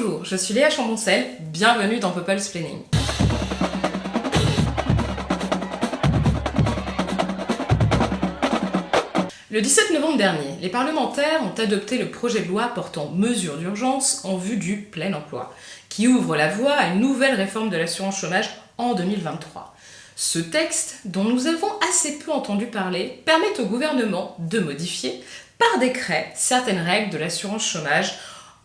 Bonjour, je suis Léa Chamboncel, bienvenue dans People's Planning. Le 17 novembre dernier, les parlementaires ont adopté le projet de loi portant mesures d'urgence en vue du plein emploi, qui ouvre la voie à une nouvelle réforme de l'assurance chômage en 2023. Ce texte, dont nous avons assez peu entendu parler, permet au gouvernement de modifier par décret certaines règles de l'assurance chômage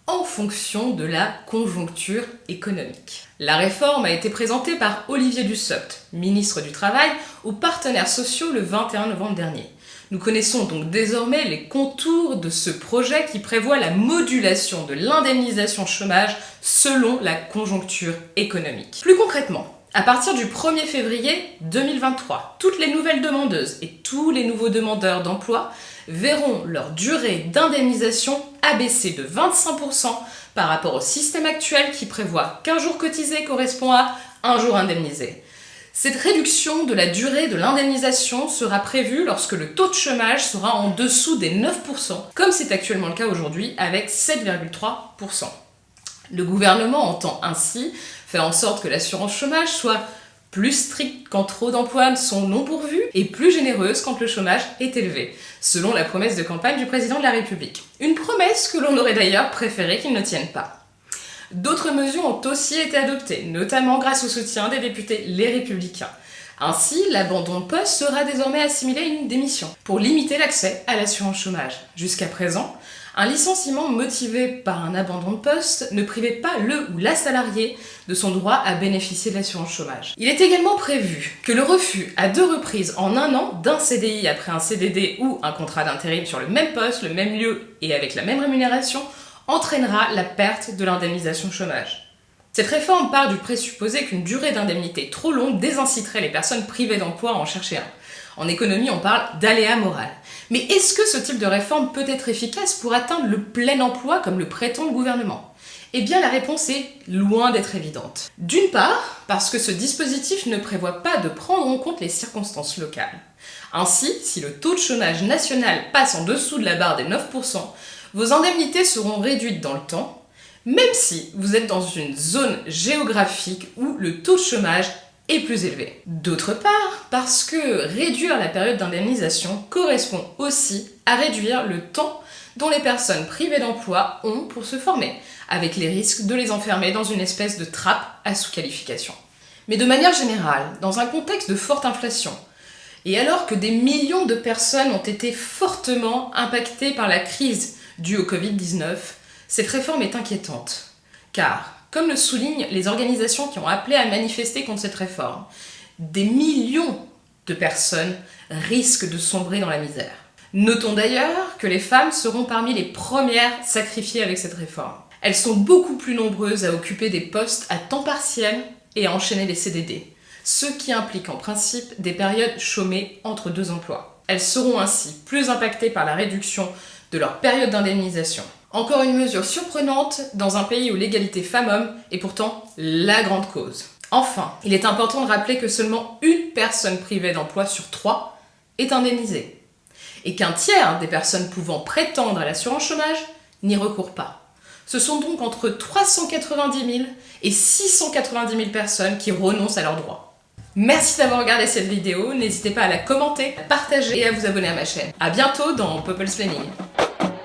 en fonction de la conjoncture économique. La réforme a été présentée par Olivier Dussopt, ministre du Travail, aux partenaires sociaux le 21 novembre dernier. Nous connaissons donc désormais les contours de ce projet qui prévoit la modulation de l'indemnisation chômage selon la conjoncture économique. Plus concrètement, à partir du 1er février 2023, toutes les nouvelles demandeuses et tous les nouveaux demandeurs d'emploi verront leur durée d'indemnisation abaissée de 25% par rapport au système actuel qui prévoit qu'un jour cotisé correspond à un jour indemnisé. Cette réduction de la durée de l'indemnisation sera prévue lorsque le taux de chômage sera en dessous des 9%, comme c'est actuellement le cas aujourd'hui avec 7,3%. Le gouvernement entend ainsi faire en sorte que l'assurance chômage soit plus stricte quand trop d'emplois sont non pourvus et plus généreuse quand le chômage est élevé, selon la promesse de campagne du président de la République. Une promesse que l'on aurait d'ailleurs préféré qu'il ne tienne pas. D'autres mesures ont aussi été adoptées, notamment grâce au soutien des députés Les Républicains. Ainsi, l'abandon de poste sera désormais assimilé à une démission, pour limiter l'accès à l'assurance chômage. Jusqu'à présent, un licenciement motivé par un abandon de poste ne privait pas le ou la salariée de son droit à bénéficier de l'assurance chômage. Il est également prévu que le refus à 2 reprises en 1 an d'un CDI après un CDD ou un contrat d'intérim sur le même poste, le même lieu et avec la même rémunération entraînera la perte de l'indemnisation chômage. Cette réforme part du présupposé qu'une durée d'indemnité trop longue désinciterait les personnes privées d'emploi à en chercher un. En économie, on parle d'aléa moral. Mais est-ce que ce type de réforme peut être efficace pour atteindre le plein emploi comme le prétend le gouvernement ? Eh bien, la réponse est loin d'être évidente. D'une part, parce que ce dispositif ne prévoit pas de prendre en compte les circonstances locales. Ainsi, si le taux de chômage national passe en dessous de la barre des 9%, vos indemnités seront réduites dans le temps, même si vous êtes dans une zone géographique où le taux de chômage est plus élevé. D'autre part, parce que réduire la période d'indemnisation correspond aussi à réduire le temps dont les personnes privées d'emploi ont pour se former, avec les risques de les enfermer dans une espèce de trappe à sous-qualification. Mais de manière générale, dans un contexte de forte inflation, et alors que des millions de personnes ont été fortement impactées par la crise due au Covid-19, cette réforme est inquiétante. Car, comme le soulignent les organisations qui ont appelé à manifester contre cette réforme, des millions de personnes risquent de sombrer dans la misère. Notons d'ailleurs que les femmes seront parmi les premières sacrifiées avec cette réforme. Elles sont beaucoup plus nombreuses à occuper des postes à temps partiel et à enchaîner les CDD, ce qui implique en principe des périodes chômées entre 2 emplois. Elles seront ainsi plus impactées par la réduction de leur période d'indemnisation. Encore une mesure surprenante dans un pays où l'égalité femmes-hommes est pourtant la grande cause. Enfin, il est important de rappeler que seulement une personne privée d'emploi sur 3 est indemnisée, et qu'un tiers des personnes pouvant prétendre à l'assurance chômage n'y recourent pas. Ce sont donc entre 390 000 et 690 000 personnes qui renoncent à leurs droits. Merci d'avoir regardé cette vidéo, n'hésitez pas à la commenter, à partager et à vous abonner à ma chaîne. A bientôt dans People's Planning.